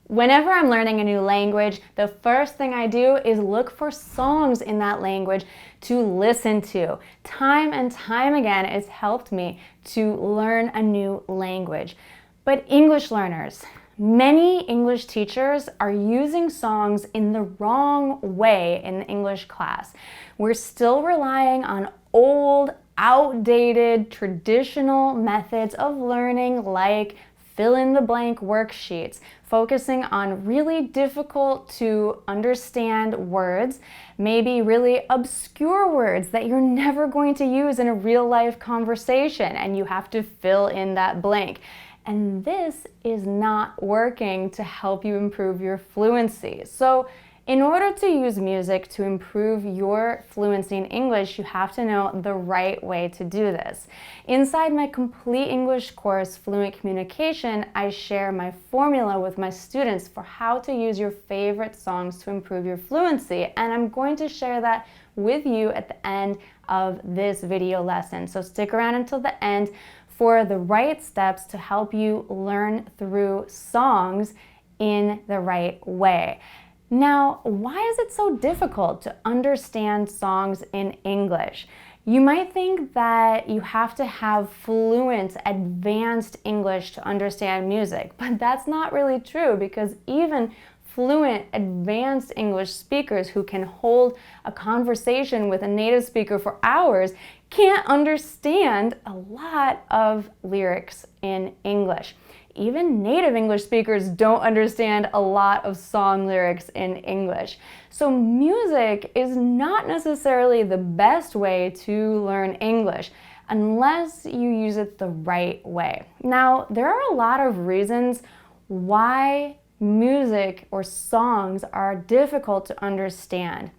Whenever I'm learning a new language, the first thing I do is look for songs in that language to listen to. Time and time again, it's helped me to learn a new language. But English learners, many English teachers are using songs in the wrong way in the English class. We're still relying on old, outdated, traditional methods of learning like fill-in-the-blank worksheets, focusing on really difficult to understand words, maybe really obscure words that you're never going to use in a real-life conversation, and you have to fill in that blank. And this is not working to help you improve your fluency. So in order to use music to improve your fluency in English, you have to know the right way to do this. Inside my complete English course, Fluent Communication, I share my formula with my students for how to use your favorite songs to improve your fluency, and I'm going to share that with you at the end of this video lesson. So stick around until the end for the right steps to help you learn through songs in the right way. Now, why is it so difficult to understand songs in English? You might think that you have to have fluent, advanced English to understand music, but that's not really true, because even fluent, advanced English speakers who can hold a conversation with a native speaker for hours can't understand a lot of lyrics in English. Even native English speakers don't understand a lot of song lyrics in English. So music is not necessarily the best way to learn English unless you use it the right way. Now, there are a lot of reasons why music or songs are difficult to understand.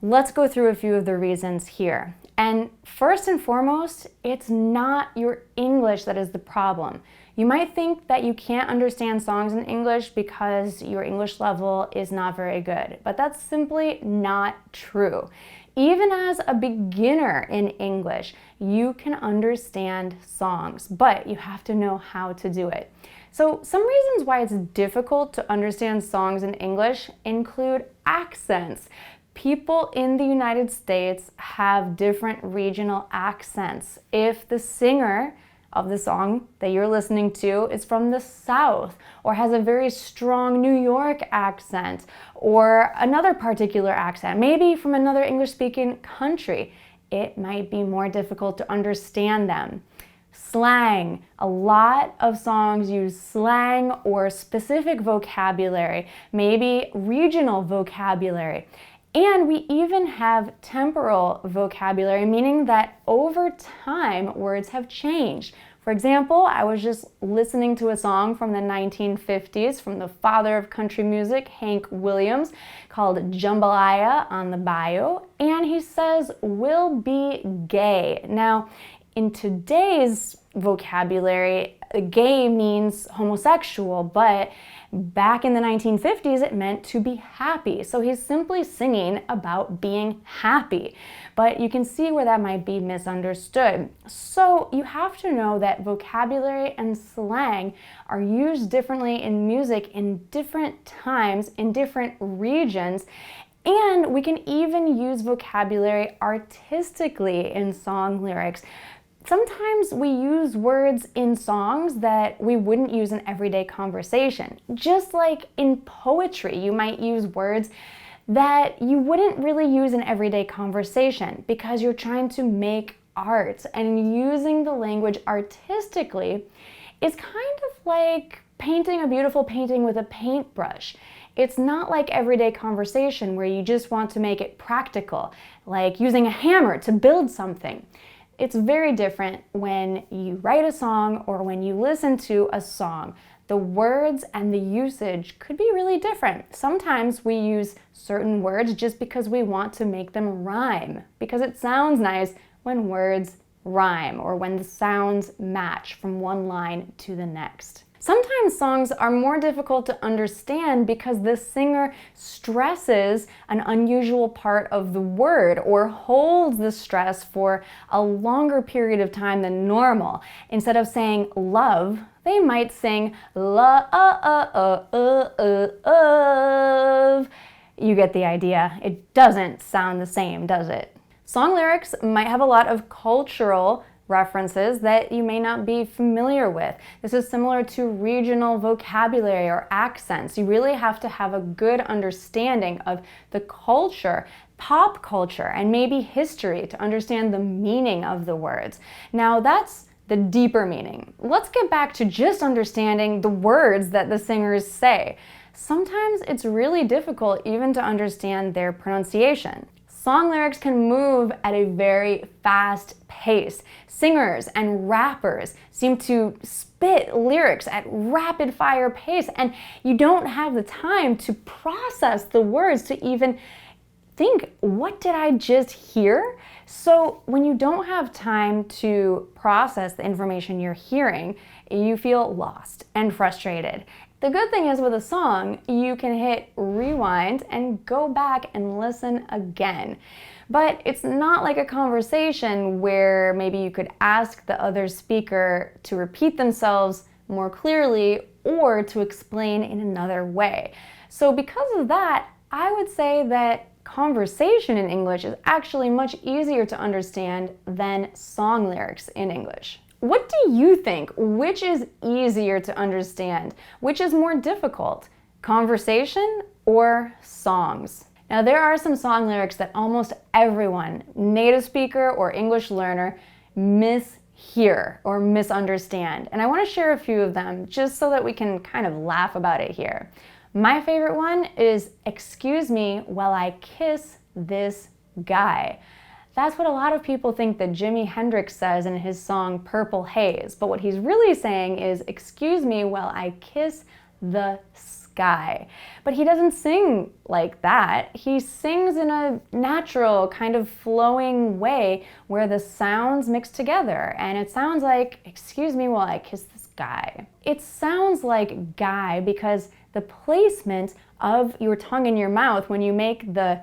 Let's go through a few of the reasons here. And first and foremost, it's not your English that is the problem. You might think that you can't understand songs in English because your English level is not very good, but that's simply not true. Even as a beginner in English, you can understand songs, but you have to know how to do it. So some reasons why it's difficult to understand songs in English include accents. People in the United States have different regional accents. If the singer of the song that you're listening to is from the South, or has a very strong New York accent, or another particular accent, maybe from another English-speaking country, it might be more difficult to understand them. Slang. A lot of songs use slang or specific vocabulary, maybe regional vocabulary. And we even have temporal vocabulary, meaning that over time, words have changed. For example, I was just listening to a song from the 1950s from the father of country music, Hank Williams, called Jambalaya on the Bayou, and he says, "We'll be gay." Now, in today's vocabulary, gay means homosexual, but back in the 1950s, it meant to be happy. So he's simply singing about being happy. But you can see where that might be misunderstood. So you have to know that vocabulary and slang are used differently in music in different times, in different regions. And we can even use vocabulary artistically in song lyrics. Sometimes we use words in songs that we wouldn't use in everyday conversation. Just like in poetry, you might use words that you wouldn't really use in everyday conversation because you're trying to make art, and using the language artistically is kind of like painting a beautiful painting with a paintbrush. It's not like everyday conversation where you just want to make it practical, like using a hammer to build something. It's very different when you write a song or when you listen to a song. The words and the usage could be really different. Sometimes we use certain words just because we want to make them rhyme, because it sounds nice when words rhyme or when the sounds match from one line to the next. Sometimes songs are more difficult to understand because the singer stresses an unusual part of the word or holds the stress for a longer period of time than normal. Instead of saying love, They might sing love. You get the idea. It doesn't sound the same, does it? Song lyrics might have a lot of cultural references that you may not be familiar with. This is similar to regional vocabulary or accents. You really have to have a good understanding of the culture, pop culture, and maybe history to understand the meaning of the words. Now that's the deeper meaning. Let's get back to just understanding the words that the singers say. Sometimes it's really difficult even to understand their pronunciation. Song lyrics can move at a very fast pace. Singers and rappers seem to spit lyrics at rapid fire pace, and you don't have the time to process the words to even think, what did I just hear? So when you don't have time to process the information you're hearing, you feel lost and frustrated. The good thing is with a song, you can hit rewind and go back and listen again. But it's not like a conversation where maybe you could ask the other speaker to repeat themselves more clearly or to explain in another way. So because of that, I would say that conversation in English is actually much easier to understand than song lyrics in English. What do you think? Which is easier to understand? Which is more difficult? Conversation or songs? Now there are some song lyrics that almost everyone, native speaker or English learner, mishear or misunderstand. And I want to share a few of them just so that we can kind of laugh about it here. My favorite one is, "Excuse me while I kiss this guy." That's what a lot of people think that Jimi Hendrix says in his song Purple Haze, but what he's really saying is, "Excuse me while I kiss the sky." But he doesn't sing like that. He sings in a natural, kind of flowing way where the sounds mix together, and it sounds like, "Excuse me while I kiss this guy." It sounds like guy because the placement of your tongue in your mouth when you make the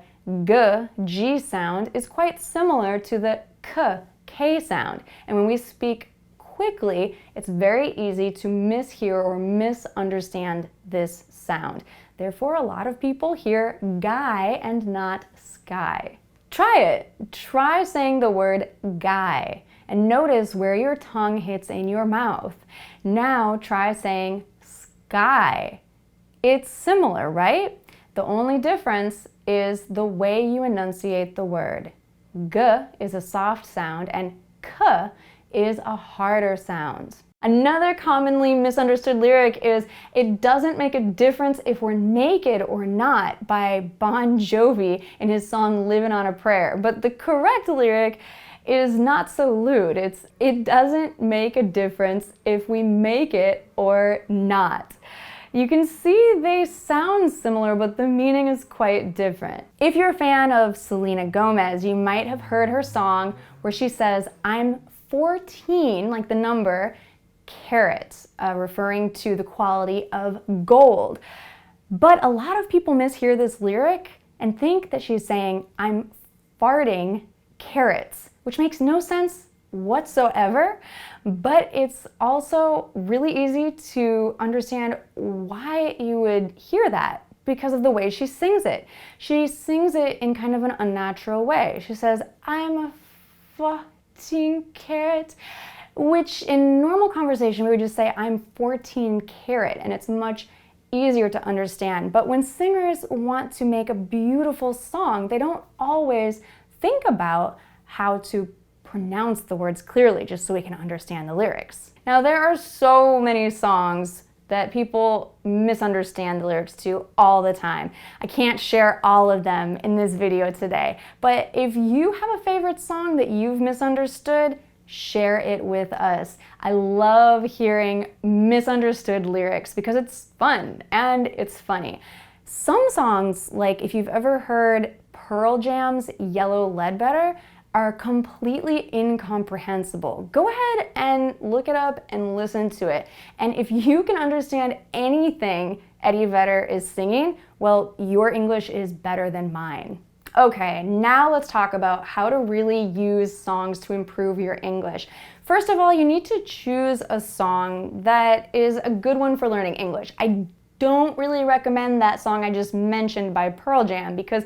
G sound is quite similar to the K sound. And when we speak quickly, it's very easy to mishear or misunderstand this sound. Therefore, a lot of people hear guy and not sky. Try it. Try saying the word guy and notice where your tongue hits in your mouth. Now try saying sky. It's similar, right? The only difference is the way you enunciate the word. G is a soft sound and K is a harder sound. Another commonly misunderstood lyric is, "It doesn't make a difference if we're naked or not" by Bon Jovi in his song Livin' on a Prayer. But the correct lyric is not so lewd. It's, "It doesn't make a difference if we make it or not." You can see they sound similar, but the meaning is quite different. If you're a fan of Selena Gomez, you might have heard her song where she says, "I'm 14, like the number, carats," referring to the quality of gold. But a lot of people mishear this lyric and think that she's saying, "I'm farting carrots," which makes no sense whatsoever, but it's also really easy to understand why you would hear that because of the way she sings it. She sings it in kind of an unnatural way. She says, "I'm a 14 carat," which in normal conversation we would just say, "I'm 14 carat," and it's much easier to understand. But when singers want to make a beautiful song, they don't always think about how to pronounce the words clearly just so we can understand the lyrics. Now there are so many songs that people misunderstand the lyrics to all the time. I can't share all of them in this video today, but if you have a favorite song that you've misunderstood, share it with us. I love hearing misunderstood lyrics because it's fun and it's funny. Some songs, like if you've ever heard Pearl Jam's Yellow Ledbetter, are completely incomprehensible. Go ahead and look it up and listen to it. And if you can understand anything Eddie Vedder is singing, well, your English is better than mine. Okay, now let's talk about how to really use songs to improve your English. First of all, you need to choose a song that is a good one for learning English. I don't really recommend that song I just mentioned by Pearl Jam because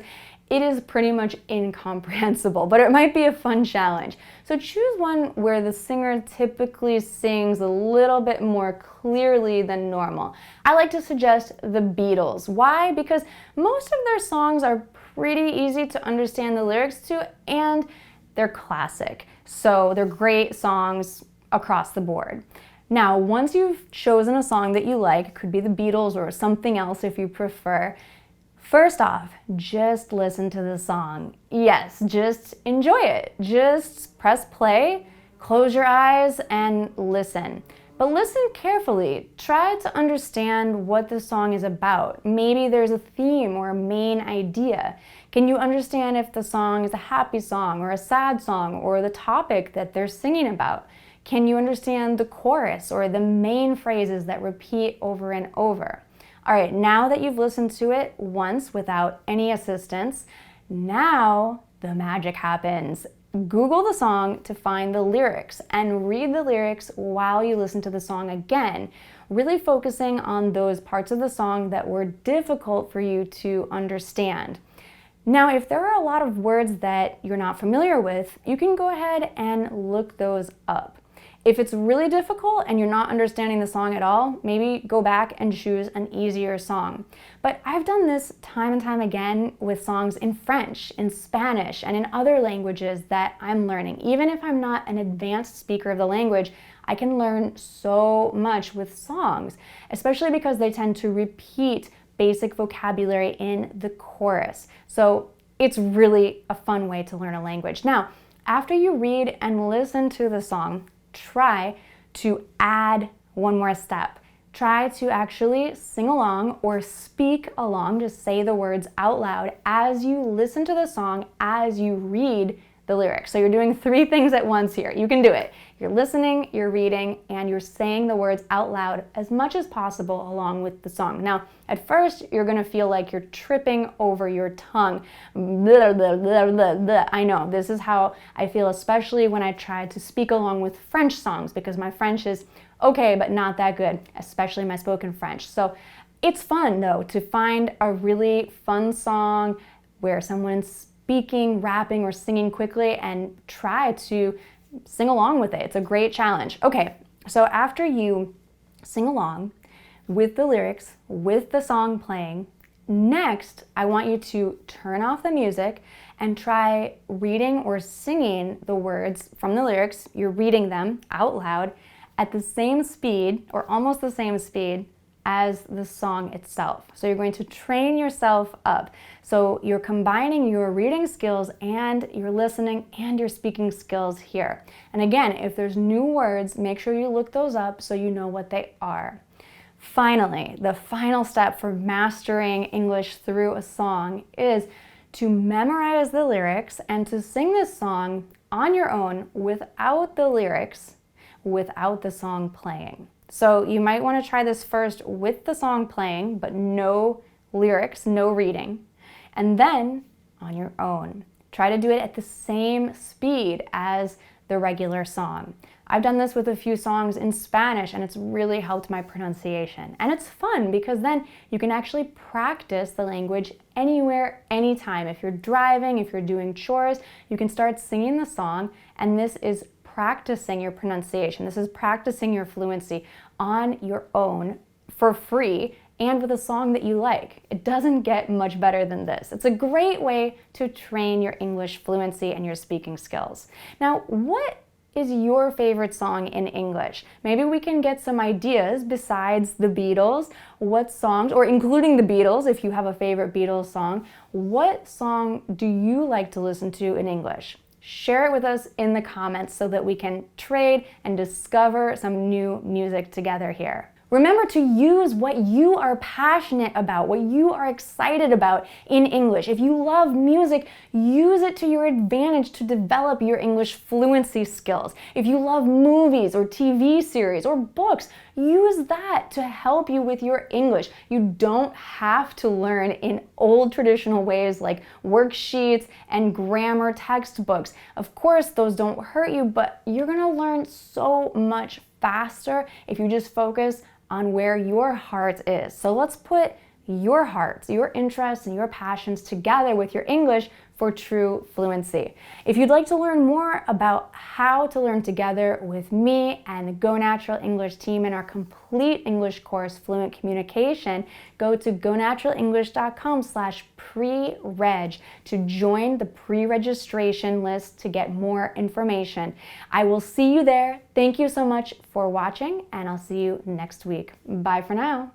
it is pretty much incomprehensible, but it might be a fun challenge. So choose one where the singer typically sings a little bit more clearly than normal. I like to suggest the Beatles. Why? Because most of their songs are pretty easy to understand the lyrics to, and they're classic. So they're great songs across the board. Now, once you've chosen a song that you like, it could be the Beatles or something else if you prefer, first off, just listen to the song. Yes, just enjoy it. Just press play, close your eyes, and listen. But listen carefully. Try to understand what the song is about. Maybe there's a theme or a main idea. Can you understand if the song is a happy song or a sad song or the topic that they're singing about? Can you understand the chorus or the main phrases that repeat over and over? All right, now that you've listened to it once without any assistance, now the magic happens. Google the song to find the lyrics and read the lyrics while you listen to the song again, really focusing on those parts of the song that were difficult for you to understand. Now, if there are a lot of words that you're not familiar with, you can go ahead and look those up. If it's really difficult and you're not understanding the song at all, maybe go back and choose an easier song. But I've done this time and time again with songs in French, in Spanish, and in other languages that I'm learning. Even if I'm not an advanced speaker of the language, I can learn so much with songs, especially because they tend to repeat basic vocabulary in the chorus. So it's really a fun way to learn a language. Now, after you read and listen to the song, try to add one more step. Try to actually sing along or speak along, just say the words out loud as you listen to the song, as you read the lyrics. So you're doing 3 things at once here. You can do it. You're listening, you're reading, and you're saying the words out loud as much as possible along with the song. Now, at first, you're gonna feel like you're tripping over your tongue. Blah, blah, blah, blah, blah. I know, this is how I feel, especially when I try to speak along with French songs, because my French is okay, but not that good, especially my spoken French. So it's fun, though, to find a really fun song where someone's speaking, rapping, or singing quickly and try to sing along with it. It's a great challenge. Okay, so after you sing along with the lyrics, with the song playing, next I want you to turn off the music and try reading or singing the words from the lyrics. You're reading them out loud at the same speed or almost the same speed as the song itself. So you're going to train yourself up. So you're combining your reading skills and your listening and your speaking skills here. And again, if there's new words, make sure you look those up so you know what they are. Finally, the final step for mastering English through a song is to memorize the lyrics and to sing this song on your own without the lyrics, without the song playing. So you might want to try this first with the song playing, but no lyrics, no reading. And then on your own, try to do it at the same speed as the regular song. I've done this with a few songs in Spanish and it's really helped my pronunciation. And it's fun because then you can actually practice the language anywhere, anytime. If you're driving, if you're doing chores, you can start singing the song, and this is practicing your pronunciation. This is practicing your fluency on your own for free and with a song that you like. It doesn't get much better than this. It's a great way to train your English fluency and your speaking skills. Now, what is your favorite song in English? Maybe we can get some ideas besides the Beatles. What songs, or including the Beatles, if you have a favorite Beatles song, what song do you like to listen to in English? Share it with us in the comments so that we can trade and discover some new music together here. Remember to use what you are passionate about, what you are excited about in English. If you love music, use it to your advantage to develop your English fluency skills. If you love movies or TV series or books, use that to help you with your English. You don't have to learn in old traditional ways like worksheets and grammar textbooks. Of course, those don't hurt you, but you're gonna learn so much faster if you just focus on where your heart is. So let's put your hearts, your interests, and your passions together with your English for true fluency. If you'd like to learn more about how to learn together with me and the Go Natural English team in our complete English course, Fluent Communication, go to gonaturaleNglish.com/pre-reg to join the pre-registration list to get more information. I will see you there. Thank you so much for watching, and I'll see you next week. Bye for now.